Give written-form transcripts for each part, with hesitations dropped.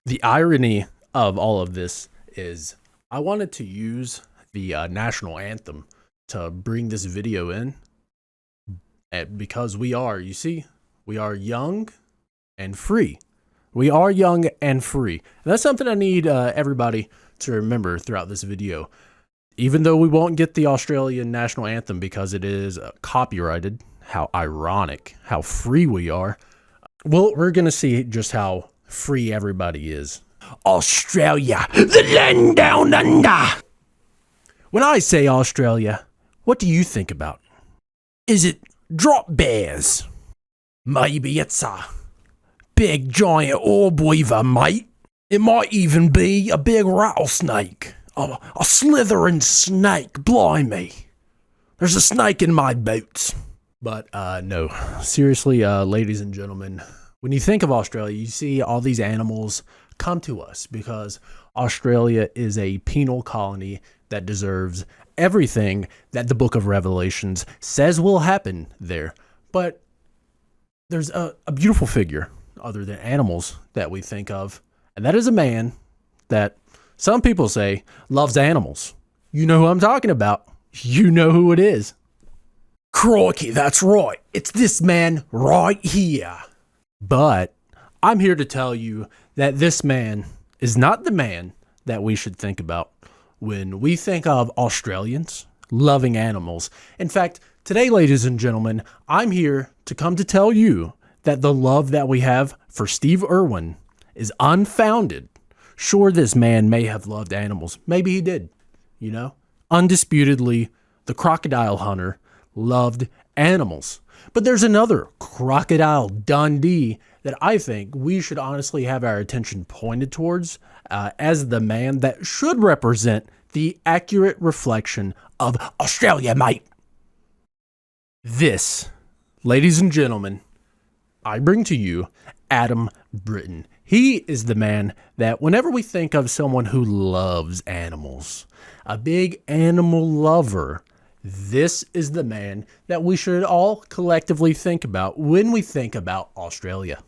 The irony of all of this is I wanted to use the national anthem to bring this video in because you see, we are young and free. We are young and free. And that's something I need everybody to remember throughout this video. Even though we won't get the Australian national anthem because it is copyrighted, how ironic, how free we are. Well, we're going to see just how free everybody is. Australia, the land down under. When I say Australia, what do you think about? Is it drop bears? Maybe it's a big giant orb weaver, mate. It might even be a big rattlesnake. A slithering snake, blimey. There's a snake in my boots. But no, seriously, ladies and gentlemen, when you think of Australia, you see all these animals come to us because Australia is a penal colony that deserves everything that the book of Revelations says will happen there. But there's a beautiful figure other than animals that we think of, and that is a man that some people say loves animals. You know who I'm talking about. You know who it is. Crikey, that's right. It's this man right here. But I'm here to tell you that this man is not the man that we should think about when we think of Australians loving animals. In fact, today, ladies and gentlemen, I'm here to come to tell you that the love that we have for Steve Irwin is unfounded. Sure, this man may have loved animals. Maybe he did, you know? Undisputedly, the crocodile hunter loved animals. But there's another Crocodile Dundee that I think we should honestly have our attention pointed towards as the man that should represent the accurate reflection of Australia, mate. This, ladies and gentlemen, I bring to you Adam Britton. He is the man that whenever we think of someone who loves animals, a big animal lover, this is the man that we should all collectively think about when we think about Australia.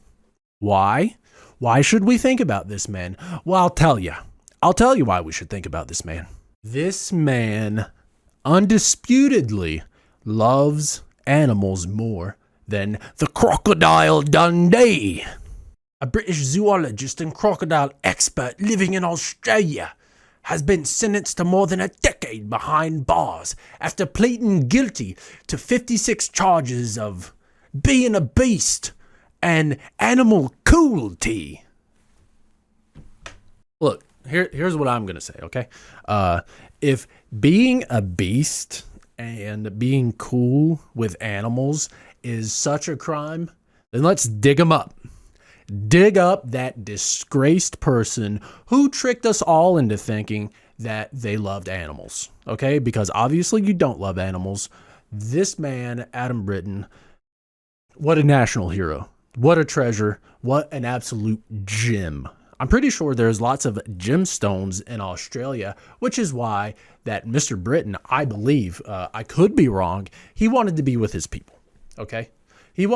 Why? Why should we think about this man? Well, I'll tell you. I'll tell you why we should think about this man. This man undisputedly loves animals more than the Crocodile Dundee. A British zoologist and crocodile expert living in Australia has been sentenced to more than a decade behind bars after pleading guilty to 56 charges of being a beast and animal cruelty. Look, here's what I'm going to say, okay? If being a beast and being cool with animals is such a crime, then let's dig them up. Dig up that disgraced person who tricked us all into thinking that they loved animals, okay? Because obviously you don't love animals. This man, Adam Britton, what a national hero. What a treasure. What an absolute gem. I'm pretty sure there's lots of gemstones in Australia, which is why that Mr. Britton, I believe, I could be wrong, he wanted to be with his people, okay? He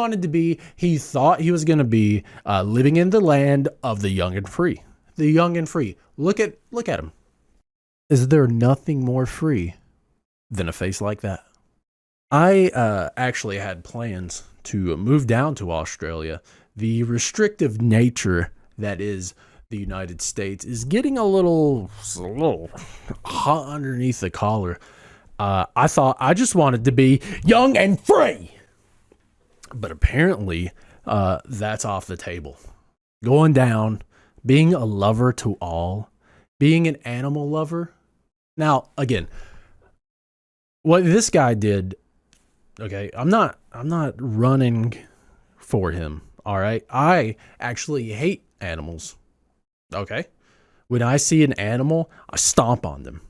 thought he was going to be living in the land of the young and free. The young and free. Look at him. Is there nothing more free than a face like that? I actually had plans to move down to Australia. The restrictive nature that is the United States is getting a little hot underneath the collar. I thought I just wanted to be young and free. But apparently, that's off the table. Going down, being a lover to all, being an animal lover. Now, again, what this guy did, okay, I'm not running for him, all right? I actually hate animals, okay? When I see an animal, I stomp on them.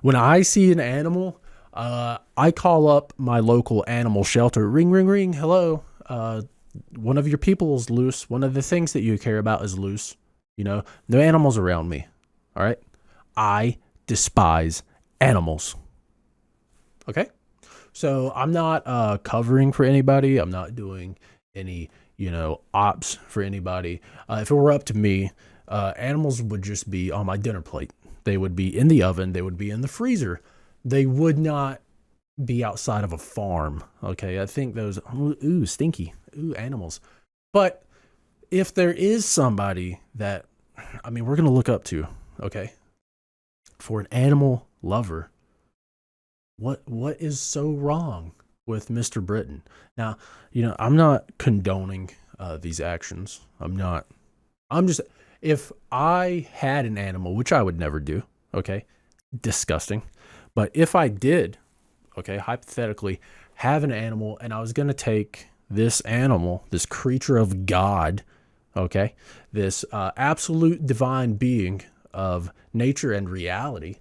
When I see an animal, I call up my local animal shelter. Ring, ring, ring. Hello. One of your people is loose. One of the things that you care about is loose. You know, no animals around me. All right. I despise animals. Okay. So I'm not covering for anybody. I'm not doing any ops for anybody. If it were up to me, animals would just be on my dinner plate. They would be in the oven. They would be in the freezer. They would not be outside of a farm. Okay, I think those, ooh, stinky, ooh, animals. But if there is somebody that, we're going to look up to, okay, for an animal lover, what is so wrong with Mr. Britton? Now, I'm not condoning these actions. I'm just, if I had an animal, which I would never do, okay, disgusting. But if I did, okay, hypothetically, have an animal and I was going to take this animal, this creature of God, okay, this absolute divine being of nature and reality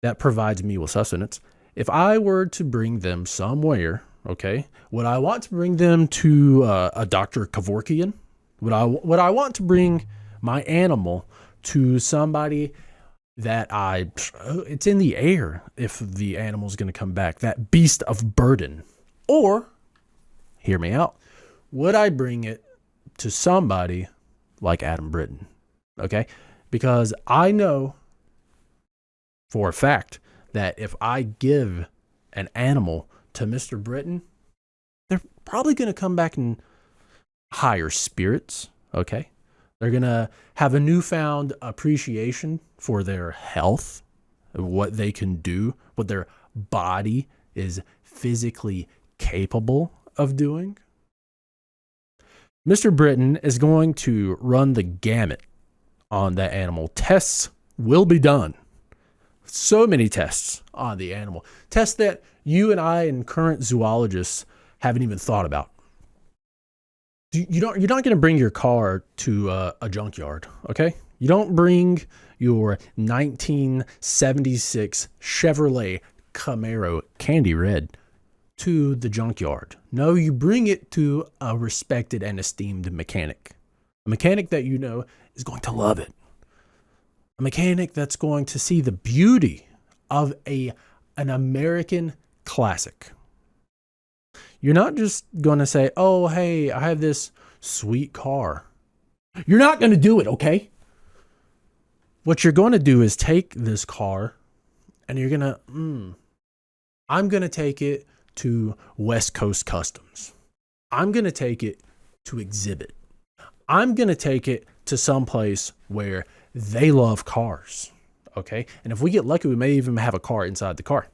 that provides me with sustenance, if I were to bring them somewhere, okay, would I want to bring them to a Dr. Kevorkian? Would I want to bring my animal to somebody that it's in the air if the animal's going to come back, that beast of burden? Or, hear me out, would I bring it to somebody like Adam Britton? Okay? Because I know for a fact that if I give an animal to Mr. Britton, they're probably going to come back in higher spirits, okay? They're going to have a newfound appreciation for their health, what they can do, what their body is physically capable of doing. Mr. Britton is going to run the gamut on that animal. Tests will be done. So many tests on the animal. Tests that you and I and current zoologists haven't even thought about. You're not going to bring your car to a junkyard, okay? You don't bring your 1976 Chevrolet Camaro Candy Red to the junkyard. No, you bring it to a respected and esteemed mechanic. A mechanic that is going to love it. A mechanic that's going to see the beauty of an American classic. You're not just going to say, oh, hey, I have this sweet car. You're not going to do it, okay? What you're going to do is take this car and you're going to, I'm going to take it to West Coast Customs. I'm going to take it to exhibit. I'm going to take it to someplace where they love cars, okay? And if we get lucky, we may even have a car inside the car.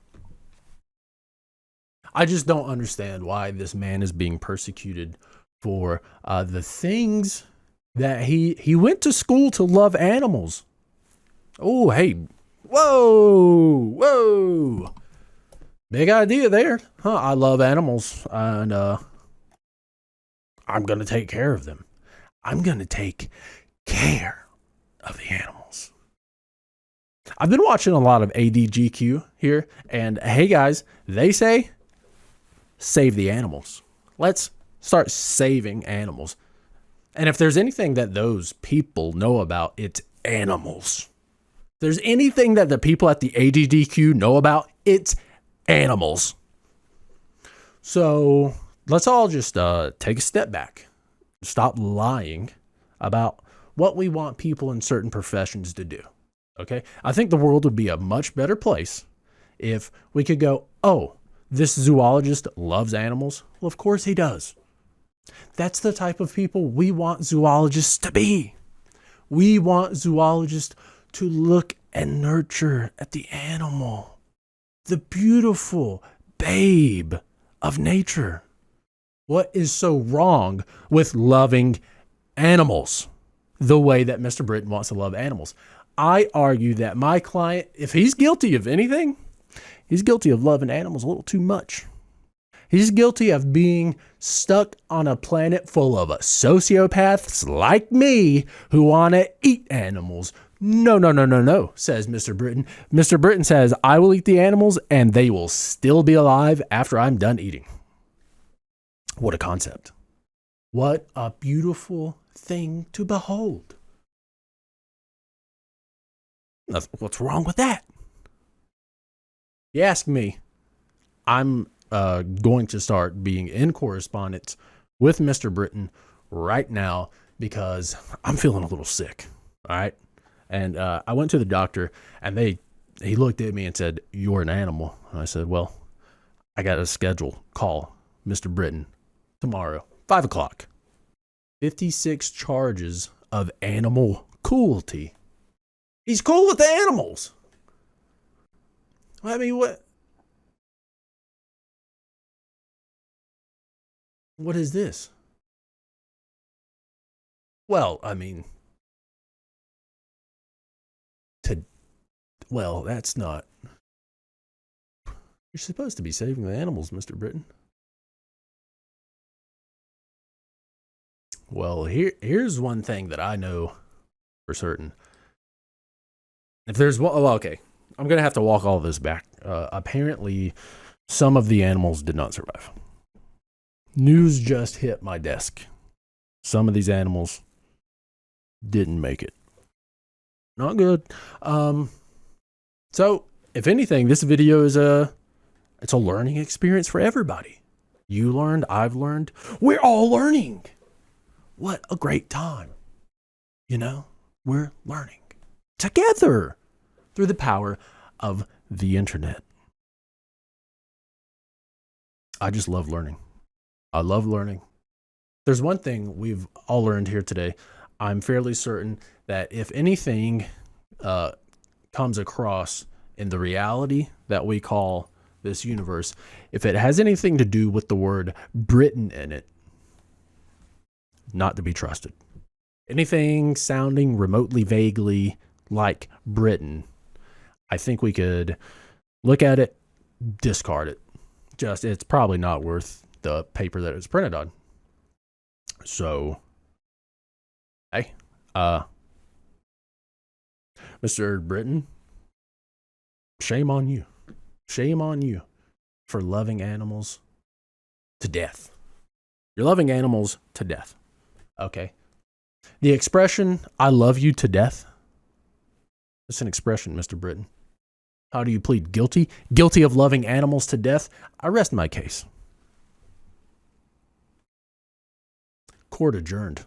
I just don't understand why this man is being persecuted for the things that he went to school to love animals. Oh, hey, whoa, big idea there. I love animals, and I'm going to take care of them. I'm going to take care of the animals. I've been watching a lot of ADGQ here, and hey guys, they say save the animals. Let's start saving animals. And if there's anything that those people know about, it's animals. If there's anything that the people at the ADGQ know about, it's animals. So let's all just take a step back. Stop lying about what we want people in certain professions to do. Okay? I think the world would be a much better place if we could go, oh, this zoologist loves animals. Well, of course he does. That's the type of people we want zoologists to be. We want zoologists to look and nurture at the animal, the beautiful babe of nature. What is so wrong with loving animals the way that Mr. Britton wants to love animals? I argue that my client, if he's guilty of anything, he's guilty of loving animals a little too much. He's guilty of being stuck on a planet full of sociopaths like me who want to eat animals. No, says Mr. Britton. Mr. Britton says, I will eat the animals and they will still be alive after I'm done eating. What a concept. What a beautiful thing to behold. What's wrong with that? You ask me, I'm going to start being in correspondence with Mr. Britton right now because I'm feeling a little sick. All right. And I went to the doctor, and he looked at me and said, "You're an animal." And I said, "Well, I got a schedule. Call Mr. Britton tomorrow, 5 o'clock. 56 charges of animal cruelty. He's cool with the animals. I mean, what is this? Well, I mean, that's not. You're supposed to be saving the animals, Mr. Britton. Well, here's one thing that I know for certain. If there's one, oh, okay, I'm gonna have to walk all this back. Apparently, some of the animals did not survive. News just hit my desk. Some of these animals didn't make it. Not good. So if anything, this video is it's a learning experience for everybody. You learned, I've learned, we're all learning. What a great time. You know, we're learning together through the power of the internet. I just love learning. I love learning. There's one thing we've all learned here today. I'm fairly certain that if anything comes across in the reality that we call this universe, if it has anything to do with the word Britain in it, not to be trusted. Anything sounding remotely vaguely like Britain, I think we could look at it, discard it. It's probably not worth the paper that it's printed on. So, hey, Mr. Britton, shame on you. Shame on you for loving animals to death. You're loving animals to death. Okay. The expression, "I love you to death," it's an expression, Mr. Britton. How do you plead guilty? Guilty of loving animals to death? I rest my case. Court adjourned.